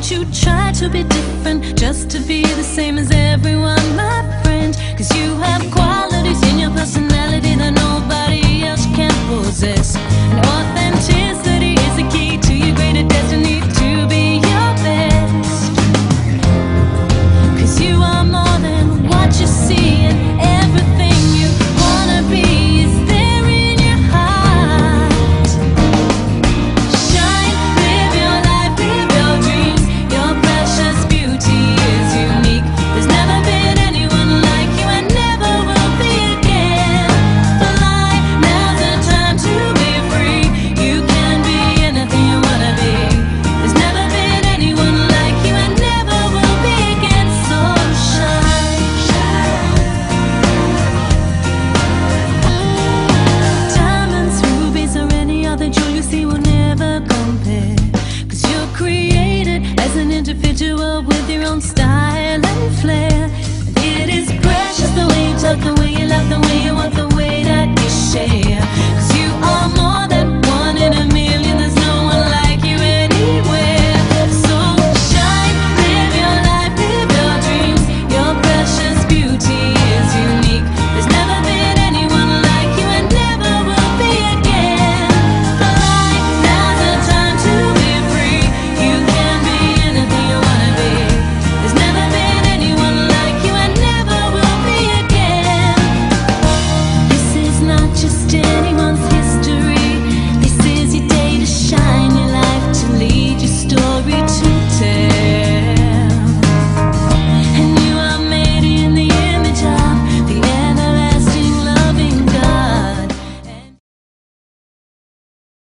don't you try to be different just to be the same as everyone, my friend. Cause you have qualities in your personality that nobody else can possess. And authenticity is the key to your greater destiny, to be your best. Cause you are more than what you see, and everything you wanna be is there in your heart. Shine, live your life, live your dreams. Your precious beauty is unique. There's never been anyone like you and never will be again. Fly, now's the time to be free. You can be anything you wanna be. There's never been anyone like you and never will be again. So shine, shine. Diamonds, rubies, or any other jewel you see will never compare. Cause you're created as an individual with your own style.